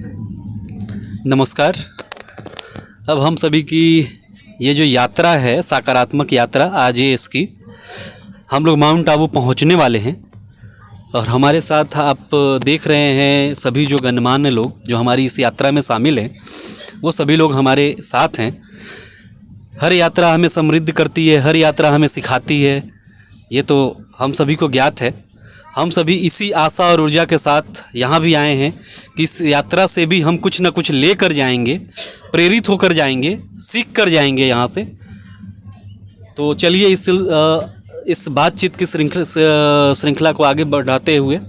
नमस्कार। अब हम सभी की ये जो यात्रा है, सकारात्मक यात्रा, आज ये इसकी हम लोग माउंट आबू पहुंचने वाले हैं। और हमारे साथ आप देख रहे हैं सभी जो गणमान्य लोग जो हमारी इस यात्रा में शामिल हैं, वो सभी लोग हमारे साथ हैं। हर यात्रा हमें समृद्ध करती है, हर यात्रा हमें सिखाती है, ये तो हम सभी को ज्ञात है। हम सभी इसी आशा और ऊर्जा के साथ यहाँ भी आए हैं कि इस यात्रा से भी हम कुछ ना कुछ ले कर जाएंगे, प्रेरित होकर जाएंगे, सीख कर जाएंगे यहाँ से। तो चलिए इस बातचीत की श्रृंखला को आगे बढ़ाते हुए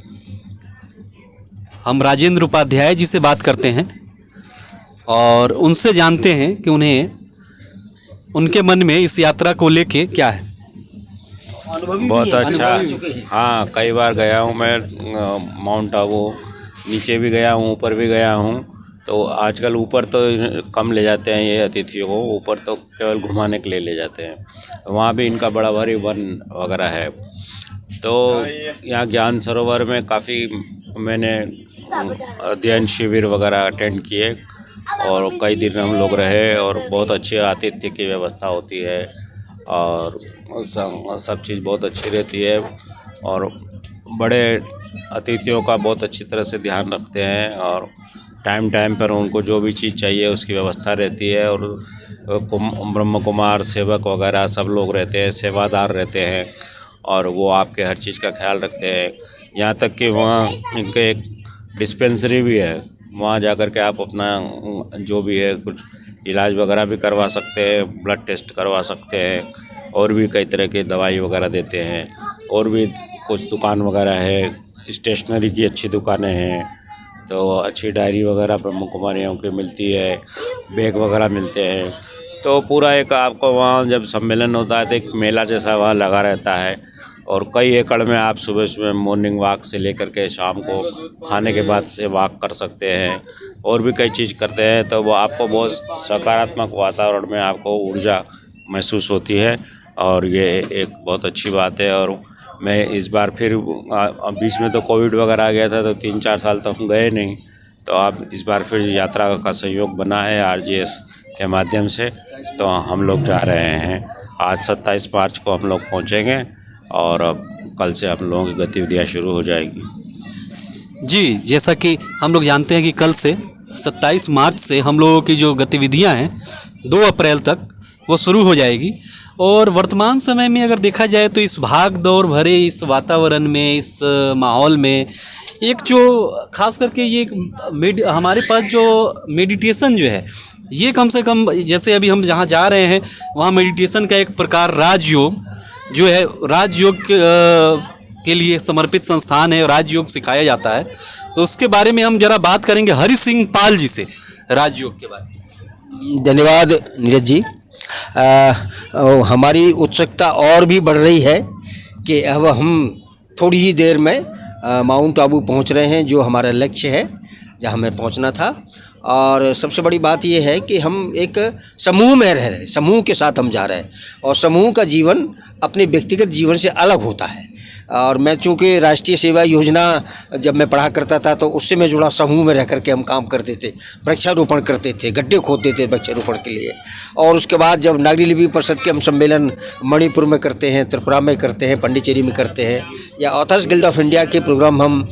हम राजेंद्र उपाध्याय जी से बात करते हैं और उनसे जानते हैं कि उनके मन में इस यात्रा को लेके क्या है। बहुत अच्छा। हाँ, कई बार गया हूँ मैं माउंट आबू, नीचे भी गया हूँ, ऊपर भी गया हूँ। तो आजकल ऊपर तो कम ले जाते हैं ये अतिथियों को, ऊपर तो केवल घुमाने के लिए ले जाते हैं। वहाँ भी इनका बड़ा भारी वन वगैरह है। तो यहाँ ज्ञान सरोवर में काफ़ी मैंने अध्ययन शिविर वगैरह अटेंड किए और कई दिन हम लोग रहे और बहुत अच्छे आतिथ्य की व्यवस्था होती है और सब चीज़ बहुत अच्छी रहती है और बड़े अतिथियों का बहुत अच्छी तरह से ध्यान रखते हैं और टाइम टाइम पर उनको जो भी चीज़ चाहिए उसकी व्यवस्था रहती है। और ब्रह्म कुमार सेवक वगैरह सब लोग रहते हैं, सेवादार रहते हैं और वो आपके हर चीज़ का ख्याल रखते हैं। यहाँ तक कि वहाँ इनके एक डिस्पेंसरी भी है, वहाँ जाकर के आप अपना जो भी है कुछ इलाज वगैरह भी करवा सकते हैं, ब्लड टेस्ट करवा सकते हैं और भी कई तरह के दवाई वगैरह देते हैं। और भी कुछ दुकान वगैरह है, स्टेशनरी की अच्छी दुकानें हैं, तो अच्छी डायरी वगैरह ब्रह्म कुमारियों की मिलती है, बैग वगैरह मिलते हैं। तो पूरा एक आपको वहाँ जब सम्मेलन होता है तो एक मेला जैसा वहाँ लगा रहता है और कई एकड़ में आप सुबह सुबह मॉर्निंग वॉक से लेकर के शाम को खाने के बाद से वॉक कर सकते हैं और भी कई चीज़ करते हैं। तो वो आपको बहुत सकारात्मक वातावरण में आपको ऊर्जा महसूस होती है और ये एक बहुत अच्छी बात है। और मैं इस बार फिर बीच में तो कोविड वगैरह आ गया था तो 3-4 साल तो हम गए नहीं, तो अब इस बार फिर यात्रा का सहयोग बना है RGS के माध्यम से, तो हम लोग जा रहे हैं। आज 27 मार्च को हम लोग पहुँचेंगे और कल से हम लोगों की गतिविधियाँ शुरू हो जाएगी। जी, जैसा कि हम लोग जानते हैं कि कल से 27 मार्च से हम लोगों की जो गतिविधियां हैं 2 अप्रैल तक वो शुरू हो जाएगी। और वर्तमान समय में अगर देखा जाए तो इस भाग दौड़ भरे इस वातावरण में, इस माहौल में एक जो खास करके ये हमारे पास जो मेडिटेशन जो है, ये कम से कम जैसे अभी हम जहाँ जा रहे हैं वहाँ मेडिटेशन का एक प्रकार राजयोग जो है, राजयोग के लिए समर्पित संस्थान है, राजयोग सिखाया जाता है। तो उसके बारे में हम जरा बात करेंगे हरि सिंह पाल जी से, राजयोग के बारे में। धन्यवाद नीरज जी। हमारी उत्सुकता और भी बढ़ रही है कि अब हम थोड़ी ही देर में माउंट आबू पहुंच रहे हैं, जो हमारा लक्ष्य है, जहां हमें पहुंचना था। और सबसे बड़ी बात यह है कि हम एक समूह में रह रहे हैं, समूह के साथ हम जा रहे हैं और समूह का जीवन अपने व्यक्तिगत जीवन से अलग होता है। और मैं चूँकि राष्ट्रीय सेवा योजना जब मैं पढ़ा करता था तो उससे मैं जुड़ा, समूह में रह कर के हम काम करते थे, वृक्षारोपण करते थे, गड्ढे खोदते थे वृक्षारोपण के लिए। और उसके बाद जब नागरी लिपि परिषद के हम सम्मेलन मणिपुर में करते हैं, त्रिपुरा में करते हैं, पंडिचेरी में करते हैं, या ऑथर्स गिल्ड ऑफ इंडिया के प्रोग्राम हम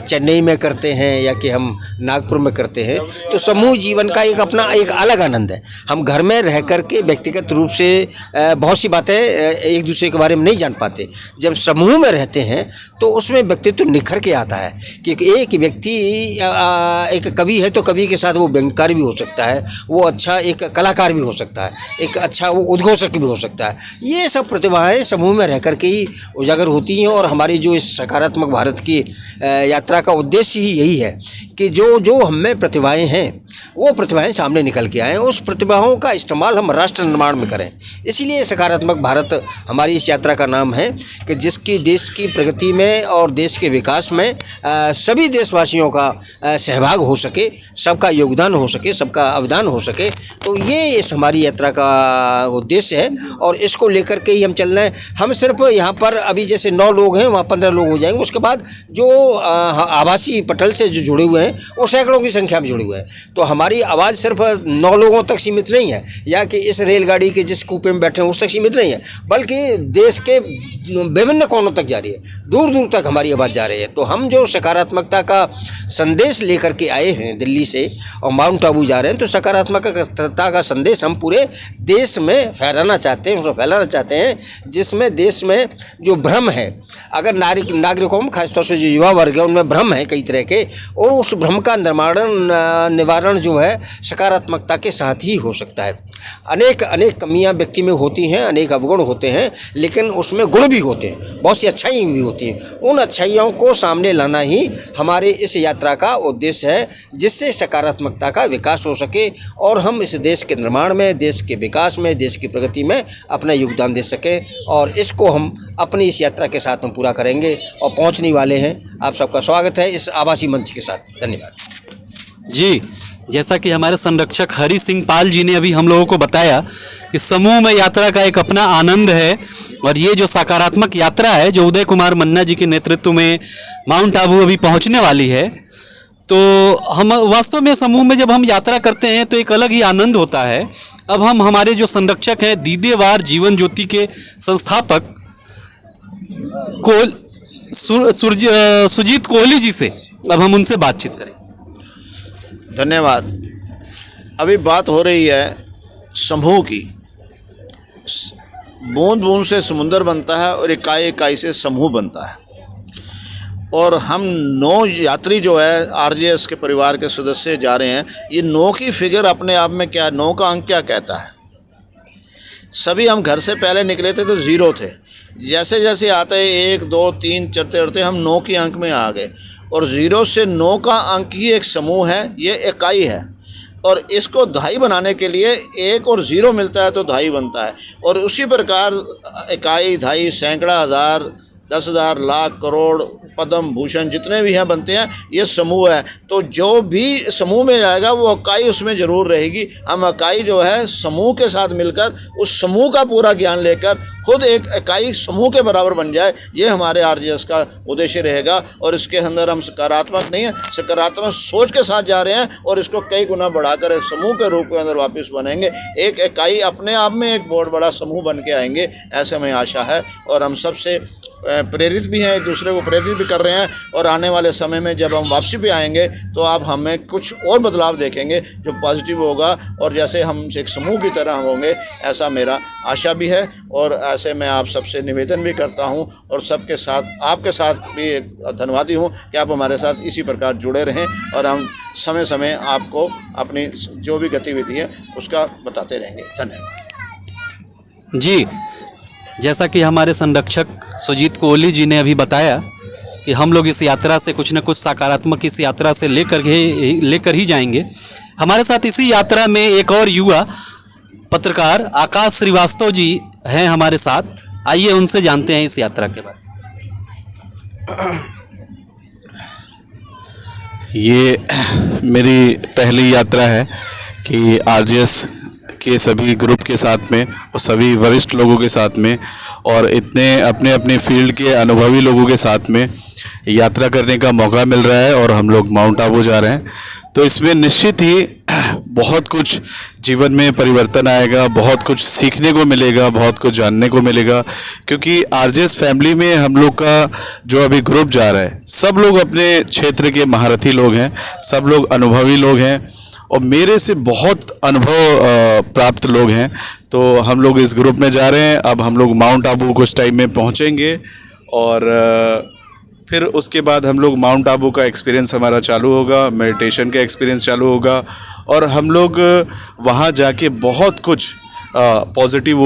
चेन्नई में करते हैं या कि हम नागपुर में करते हैं, तो समूह जीवन का एक अपना एक अलग आनंद है। हम घर में रह कर के व्यक्तिगत रूप से बहुत सी बातें एक दूसरे के बारे में नहीं जान पाते। जब समूह में रहते हैं तो उसमें व्यक्तित्व निखर के आता है कि एक व्यक्ति एक कवि है तो कवि के साथ वो व्यंग्यकार भी हो सकता है, वो अच्छा एक कलाकार भी हो सकता है, एक अच्छा वो उद्घोषक भी हो सकता है। ये सब प्रतिभाएं समूह में रह कर के ही उजागर होती हैं। और हमारी जो इस सकारात्मक भारत की यात्रा का उद्देश्य ही यही है कि जो हम में प्रतिभाएं हैं वो प्रतिभाएं सामने निकल के आएँ, उस प्रतिभाओं का इस्तेमाल हम राष्ट्र निर्माण में करें। इसीलिए सकारात्मक भारत हमारी इस यात्रा का नाम है कि जिसकी देश की प्रगति में और देश के विकास में सभी देशवासियों का सहभाग हो सके, सबका योगदान हो सके, सबका अवदान हो सके। तो ये इस हमारी यात्रा का उद्देश्य है और इसको लेकर के ही हम चल रहे हैं। हम सिर्फ यहाँ पर अभी जैसे 9 लोग हैं, वहाँ 15 लोग हो जाएंगे। उसके बाद जो आवासीय पटल से जो जुड़े हुए हैं वो सैकड़ों की संख्या में जुड़े हुए हैं। तो हमारी आवाज़ सिर्फ 9 लोगों तक सीमित नहीं है या कि इस रेलगाड़ी के जिस कूपे में बैठे हैं उस तक सीमित नहीं है, बल्कि देश के विभिन्न कोनों तक जा रही है, दूर दूर तक हमारी आवाज़ जा रही है। तो हम जो सकारात्मकता का संदेश लेकर के आए हैं दिल्ली से और माउंट आबू जा रहे हैं, तो सकारात्मकता का संदेश हम पूरे देश में फैलाना चाहते हैं, उसको फैलाना चाहते हैं जिसमें देश में जो भ्रम है, अगर नागरिकों में खासतौर से जो युवा वर्ग है उनमें भ्रम है कई तरह के, और उस भ्रम का निवारण जो है सकारात्मकता के साथ ही हो सकता है। अनेक कमियां व्यक्ति में होती हैं, अनेक अवगुण होते हैं, लेकिन उसमें गुण भी होते हैं, बहुत सी अच्छाइयाँ भी होती हैं। उन अच्छाइयों को सामने लाना ही हमारे इस यात्रा का उद्देश्य है, जिससे सकारात्मकता का विकास हो सके और हम इस देश के निर्माण में, देश के विकास में, देश की प्रगति में अपना योगदान दे सकें। और इसको हम अपनी इस यात्रा के साथ हम पूरा करेंगे और पहुँचने वाले हैं। आप सबका स्वागत है इस आभासी मंच के साथ। धन्यवाद जी। जैसा कि हमारे संरक्षक हरि सिंह पाल जी ने अभी हम लोगों को बताया कि समूह में यात्रा का एक अपना आनंद है, और ये जो सकारात्मक यात्रा है जो उदय कुमार मन्ना जी के नेतृत्व में माउंट आबू अभी पहुंचने वाली है, तो हम वास्तव में समूह में जब हम यात्रा करते हैं तो एक अलग ही आनंद होता है। अब हम हमारे जो संरक्षक हैं दीदेवार जीवन ज्योति के संस्थापक सुजीत कोहली जी से अब हम उनसे बातचीत करें। धन्यवाद। अभी बात हो रही है समूह की। बूंद बूंद से समुंदर बनता है और इकाई इकाई से समूह बनता है। और हम 9 यात्री जो है आरजेएस के परिवार के सदस्य जा रहे हैं। ये 9 की फिगर अपने आप में क्या, 9 का अंक क्या कहता है। सभी हम घर से पहले निकले थे तो 0 थे, जैसे जैसे आते 1 2 3 चढ़ते चढ़ते हम 9 के अंक में आ गए। और 0 से 9 का अंक ही एक समूह है, ये इकाई है। और इसको दहाई बनाने के लिए 1 और 0 मिलता है तो दहाई बनता है। और उसी प्रकार इकाई, दहाई, सैकड़ा, हज़ार, 10,000, लाख, करोड़, पद्म भूषण जितने भी हैं बनते हैं, ये समूह है। तो जो भी समूह में जाएगा वो इकाई उसमें ज़रूर रहेगी। हम इकाई जो है समूह के साथ मिलकर उस समूह का पूरा ज्ञान लेकर खुद एक इकाई समूह के बराबर बन जाए, ये हमारे आरजेएस का उद्देश्य रहेगा। और इसके अंदर हम सकारात्मक नहीं है, सकारात्मक सोच के साथ जा रहे हैं और इसको कई गुना बढ़ाकर एक समूह के रूप के अंदर वापस बनेंगे। एक इकाई अपने आप में एक बहुत बड़ा समूह बन के आएंगे, ऐसे में आशा है। और हम सबसे प्रेरित भी हैं, एक दूसरे को प्रेरित भी कर रहे हैं। और आने वाले समय में जब हम वापसी पे आएंगे तो आप हमें कुछ और बदलाव देखेंगे जो पॉजिटिव होगा, और जैसे हम एक समूह की तरह होंगे, ऐसा मेरा आशा भी है। और ऐसे मैं आप सबसे निवेदन भी करता हूं और सबके साथ, आपके साथ भी धन्यवादी हूं कि आप हमारे साथ इसी प्रकार जुड़े रहें और हम समय समय आपको अपनी जो भी गतिविधि है उसका बताते रहेंगे। धन्यवाद जी। जैसा कि हमारे संरक्षक सुजीत कोहली जी ने अभी बताया कि हम लोग इस यात्रा से कुछ न कुछ सकारात्मक इस यात्रा से लेकर ही जाएंगे। हमारे साथ इसी यात्रा में एक और युवा पत्रकार आकाश श्रीवास्तव जी हैं हमारे साथ। आइए उनसे जानते हैं इस यात्रा के बारे में। ये मेरी पहली यात्रा है कि आरजेएस के सभी ग्रुप के साथ में और सभी वरिष्ठ लोगों के साथ में और इतने अपने अपने फील्ड के अनुभवी लोगों के साथ में यात्रा करने का मौका मिल रहा है और हम लोग माउंट आबू जा रहे हैं। तो इसमें निश्चित ही बहुत कुछ जीवन में परिवर्तन आएगा, बहुत कुछ सीखने को मिलेगा, बहुत कुछ जानने को मिलेगा। क्योंकि आरजेएस फैमिली में हम लोग का जो अभी ग्रुप जा रहा है, सब लोग अपने क्षेत्र के महारथी लोग हैं, सब लोग अनुभवी लोग हैं और मेरे से बहुत अनुभव प्राप्त लोग हैं। तो हम लोग इस ग्रुप में जा रहे हैं। अब हम लोग माउंट आबू कुछ टाइम में पहुंचेंगे और फिर उसके बाद हम लोग माउंट आबू का एक्सपीरियंस हमारा चालू होगा, मेडिटेशन का एक्सपीरियंस चालू होगा और हम लोग वहाँ जाके बहुत कुछ पॉजिटिव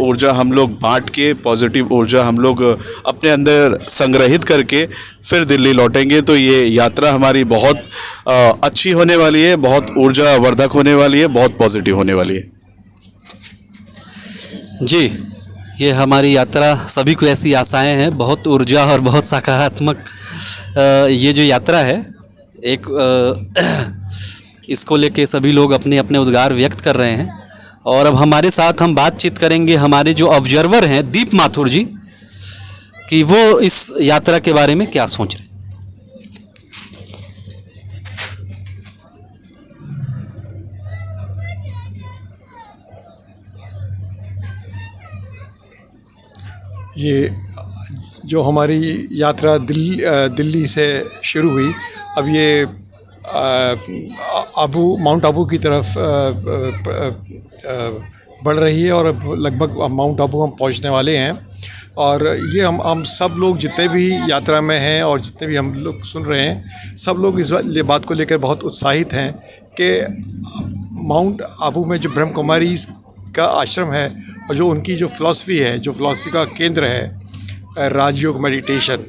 ऊर्जा हम लोग बांट के, पॉजिटिव ऊर्जा हम लोग अपने अंदर संग्रहित करके फिर दिल्ली लौटेंगे। तो ये यात्रा हमारी बहुत अच्छी होने वाली है, बहुत ऊर्जावर्धक होने वाली है, बहुत पॉजिटिव होने वाली है। जी, ये हमारी यात्रा सभी को ऐसी आशाएं हैं, बहुत ऊर्जा और बहुत सकारात्मक ये जो यात्रा है एक इसको लेके सभी लोग अपने अपने उद्गार व्यक्त कर रहे हैं। और अब हमारे साथ हम बातचीत करेंगे हमारे जो ऑब्जर्वर हैं दीप माथुर जी, कि वो इस यात्रा के बारे में क्या सोच रहे हैं। ये जो हमारी यात्रा दिल्ली से शुरू हुई, अब ये माउंट आबू की तरफ बढ़ रही है और अब लगभग माउंट आबू हम पहुंचने वाले हैं। और ये हम सब लोग जितने भी यात्रा में हैं और जितने भी हम लोग सुन रहे हैं, सब लोग इस बात को लेकर बहुत उत्साहित हैं कि माउंट आबू में जो ब्रह्म कुमारी का आश्रम है और जो उनकी जो फ़िलासफ़ी है, जो फ़िलासफ़ी का केंद्र है राजयोग मेडिटेशन,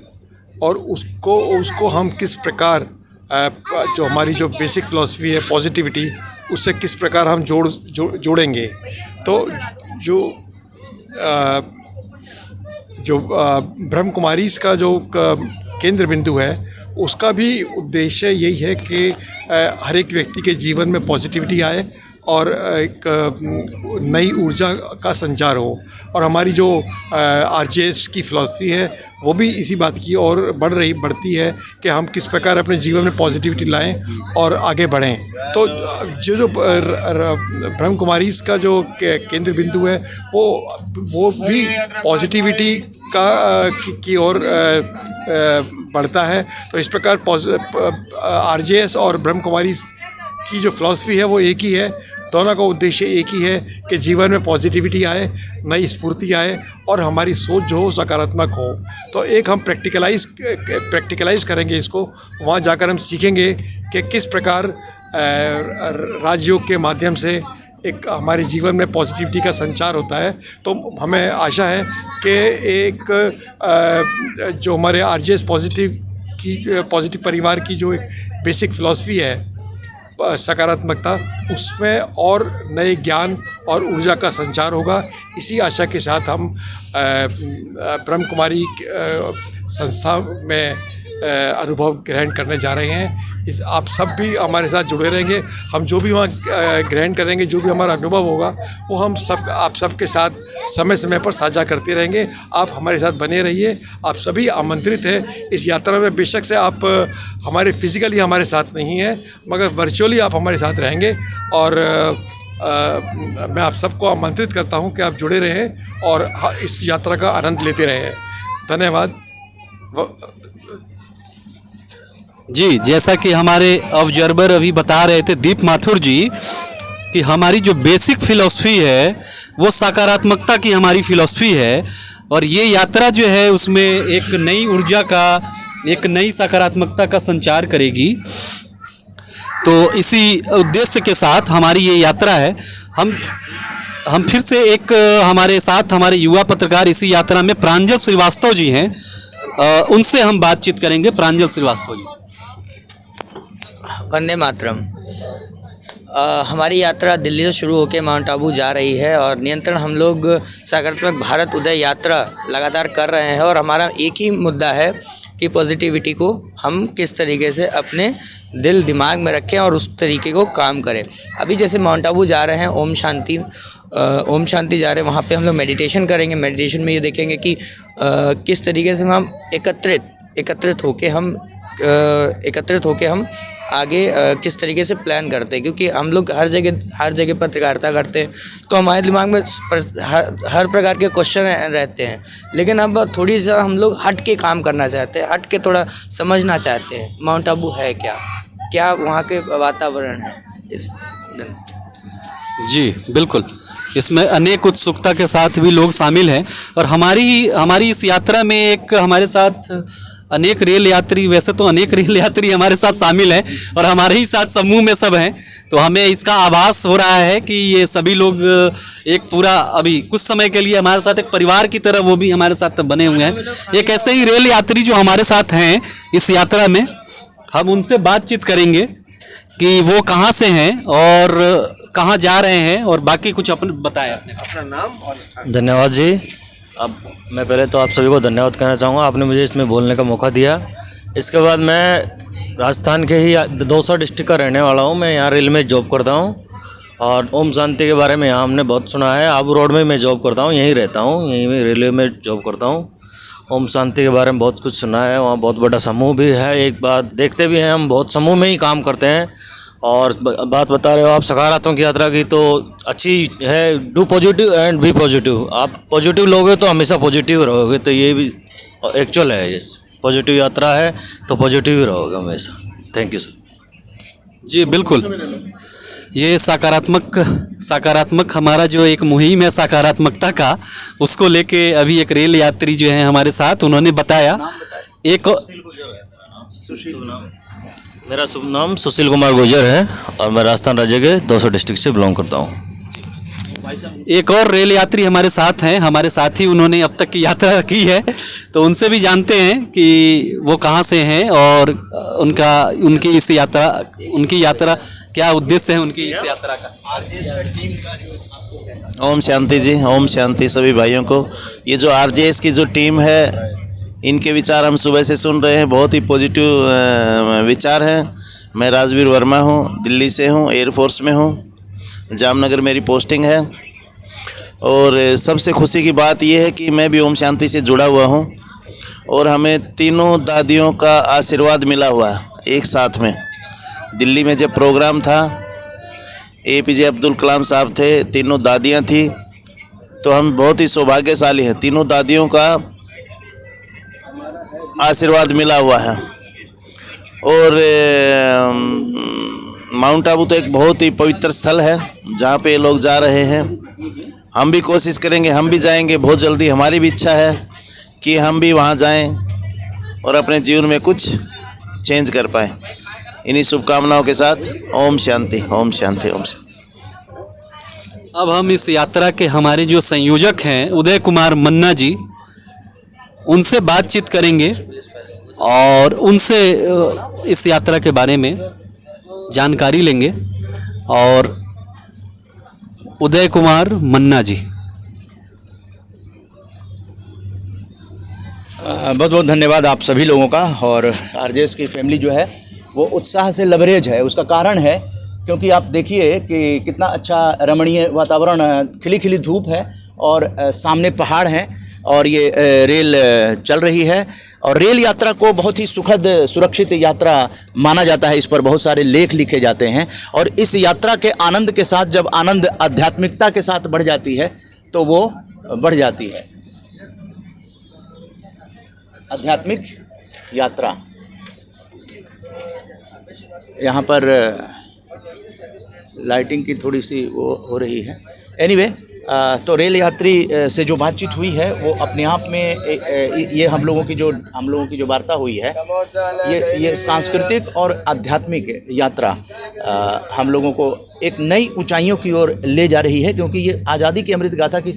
और उसको हम किस प्रकार जो हमारी जो बेसिक फ़िलासफ़ी है पॉजिटिविटी, उससे किस प्रकार हम जोड़ेंगे। तो जो ब्रह्म कुमारी का जो केंद्र बिंदु है, उसका भी उद्देश्य यही है कि हर एक व्यक्ति के जीवन में पॉजिटिविटी आए और एक नई ऊर्जा का संचार हो। और हमारी जो आरजेएस की फ़िलासफ़ी है वो भी इसी बात की ओर बढ़ती है कि हम किस प्रकार अपने जीवन में पॉजिटिविटी लाएं और आगे बढ़ें। तो जो ब्रह्म कुमारी का जो केंद्र बिंदु है वो भी पॉजिटिविटी की ओर बढ़ता है। तो इस प्रकार आरजेएस और ब्रह्म कुमारी की जो फ़िलासफ़ी है वो एक ही है, दोनों का उद्देश्य एक ही है कि जीवन में पॉजिटिविटी आए, नई स्फूर्ति आए और हमारी सोच जो हो सकारात्मक हो। तो एक हम प्रैक्टिकलाइज़ करेंगे इसको, वहाँ जाकर हम सीखेंगे कि किस प्रकार राजयोग के माध्यम से एक हमारे जीवन में पॉजिटिविटी का संचार होता है। तो हमें आशा है कि एक जो हमारे आरजेएस पॉजिटिव परिवार की जो एक बेसिक फ़िलासफ़ी है सकारात्मकता, उसमें और नए ज्ञान और ऊर्जा का संचार होगा। इसी आशा के साथ हम ब्रह्म कुमारी संस्था में अनुभव ग्रहण करने जा रहे हैं। आप सब भी हमारे साथ जुड़े रहेंगे। हम जो भी वहाँ ग्रहण करेंगे, जो भी हमारा अनुभव होगा, वो हम सब आप सबके साथ समय समय पर साझा करते रहेंगे। आप हमारे साथ बने रहिए। आप सभी आमंत्रित हैं इस यात्रा में। बेशक से आप हमारे फिज़िकली हमारे साथ नहीं हैं, मगर वर्चुअली आप हमारे साथ रहेंगे। और मैं आप सबको आमंत्रित करता हूँ कि आप जुड़े रहें और इस यात्रा का आनंद लेते रहें। धन्यवाद। जी, जैसा कि हमारे ऑब्जर्वर अभी बता रहे थे दीप माथुर जी, कि हमारी जो बेसिक फ़िलासफ़ी है वो सकारात्मकता की हमारी फ़िलासफ़ी है। और ये यात्रा जो है उसमें एक नई ऊर्जा का, एक नई सकारात्मकता का संचार करेगी। तो इसी उद्देश्य के साथ हमारी ये यात्रा है। हम फिर से एक हमारे साथ हमारे युवा पत्रकार इसी यात्रा में प्रांजल श्रीवास्तव जी हैं, उनसे हम बातचीत करेंगे। प्रांजल श्रीवास्तव जी से। वंदे मातरम। हमारी यात्रा दिल्ली से शुरू होकर माउंट आबू जा रही है और नियंत्रण हम लोग सकारात्मक भारत उदय यात्रा लगातार कर रहे हैं। और हमारा एक ही मुद्दा है कि पॉजिटिविटी को हम किस तरीके से अपने दिल दिमाग में रखें और उस तरीके को काम करें। अभी जैसे माउंट आबू जा रहे हैं, ओम शांति जा रहे हैं, वहाँ पे हम लोग मेडिटेशन करेंगे। मेडिटेशन में ये देखेंगे कि किस तरीके से हम एकत्रित होके हम आगे किस तरीके से प्लान करते हैं। क्योंकि हम लोग हर जगह पत्रकारिता करते हैं तो हमारे दिमाग में हर प्रकार के क्वेश्चन रहते हैं, लेकिन अब थोड़ी सा हम लोग हट के काम करना चाहते हैं, हट के थोड़ा समझना चाहते हैं माउंट आबू है क्या वहाँ के वातावरण है। जी बिल्कुल, इसमें अनेक उत्सुकता के साथ भी लोग शामिल हैं। और हमारी इस यात्रा में एक हमारे साथ अनेक रेल यात्री, वैसे तो अनेक रेल यात्री हमारे साथ शामिल हैं और हमारे ही साथ समूह में सब हैं। तो हमें इसका आभास हो रहा है कि ये सभी लोग एक पूरा अभी कुछ समय के लिए हमारे साथ एक परिवार की तरह वो भी हमारे साथ बने हुए हैं। एक ऐसे ही रेल यात्री जो हमारे साथ हैं इस यात्रा में, हम उनसे बातचीत करेंगे कि वो कहाँ से हैं और कहाँ जा रहे हैं, और बाकी कुछ अपन बताएं अपना नाम और स्थान। धन्यवाद जी। अब मैं पहले तो आप सभी को धन्यवाद कहना चाहूँगा, आपने मुझे इसमें बोलने का मौका दिया। इसके बाद मैं राजस्थान के ही दौसा डिस्ट्रिक्ट का रहने वाला हूँ। मैं यहाँ रेल में जॉब करता हूँ और ओम शांति के बारे में यहाँ हमने बहुत सुना है। आबू रोड में मैं जॉब करता हूँ, यहीं रहता हूँ, यहीं में रेलवे में जॉब करता हूँ। ओम शांति के बारे में बहुत कुछ सुना है। वहाँ बहुत बड़ा समूह भी है। एक बात देखते भी हैं हम, बहुत समूह में ही काम करते हैं। और बात बता रहे हो आप सकारात्मक यात्रा की, तो अच्छी है। Do positive and be positive. आप पॉजिटिव लोगे तो हमेशा पॉजिटिव रहोगे, तो ये भी एक्चुअल है। ये पॉजिटिव यात्रा है तो पॉजिटिव ही रहोगे हमेशा। Thank you sir. जी बिल्कुल, ये सकारात्मक हमारा जो एक मुहिम है सकारात्मकता का, उसको लेके अभी एक रेल यात्री जो है हमारे साथ, उन्होंने बताया एक मेरा शुभ नाम सुशील कुमार गुर्जर है और मैं राजस्थान राज्य के दौसा डिस्ट्रिक्ट से बिलोंग करता हूँ। एक और रेल यात्री हमारे साथ हैं, हमारे साथी, उन्होंने अब तक की यात्रा की है, तो उनसे भी जानते हैं कि वो कहाँ से हैं और उनकी यात्रा क्या उद्देश्य है उनकी इस यात्रा का। ओम शांति जी, ओम शांति सभी भाइयों को। ये जो आरजेएस की जो टीम है, इनके विचार हम सुबह से सुन रहे हैं, बहुत ही पॉजिटिव विचार हैं। मैं राजवीर वर्मा हूँ, दिल्ली से हूँ, एयरफोर्स में हूँ, जामनगर मेरी पोस्टिंग है। और सबसे खुशी की बात यह है कि मैं भी ओम शांति से जुड़ा हुआ हूँ और हमें तीनों दादियों का आशीर्वाद मिला हुआ है एक साथ में। दिल्ली में जब प्रोग्राम था, APJ अब्दुल कलाम साहब थे, तीनों दादियाँ थी, तो हम बहुत ही सौभाग्यशाली हैं। तीनों दादियों का आशीर्वाद मिला हुआ है। और माउंट आबू तो एक बहुत ही पवित्र स्थल है जहाँ पे लोग जा रहे हैं। हम भी कोशिश करेंगे, हम भी जाएंगे बहुत जल्दी। हमारी भी इच्छा है कि हम भी वहाँ जाएं और अपने जीवन में कुछ चेंज कर पाएं। इन्हीं शुभकामनाओं के साथ ओम शांति, ओम शांति, ओम शांति। अब हम इस यात्रा के हमारे जो संयोजक हैं उदय कुमार मन्ना जी, उनसे बातचीत करेंगे और उनसे इस यात्रा के बारे में जानकारी लेंगे। और उदय कुमार मन्ना जी, बहुत बहुत धन्यवाद आप सभी लोगों का। और आरजेएस की फैमिली जो है वो उत्साह से लबरेज है। उसका कारण है क्योंकि आप देखिए कि कितना अच्छा रमणीय वातावरण, खिली खिली धूप है और सामने पहाड़ हैं और ये रेल चल रही है। और रेल यात्रा को बहुत ही सुखद सुरक्षित यात्रा माना जाता है। इस पर बहुत सारे लेख लिखे जाते हैं और इस यात्रा के आनंद के साथ जब आनंद आध्यात्मिकता के साथ बढ़ जाती है तो वो बढ़ जाती है। आध्यात्मिक यात्रा यहाँ पर लाइटिंग की थोड़ी सी वो हो रही है। एनीवे, तो रेल यात्री से जो बातचीत हुई है वो अपने आप में ये हम लोगों की जो वार्ता हुई है, ये सांस्कृतिक और आध्यात्मिक यात्रा हम लोगों को एक नई ऊंचाइयों की ओर ले जा रही है। क्योंकि ये आज़ादी की अमृत गाथा की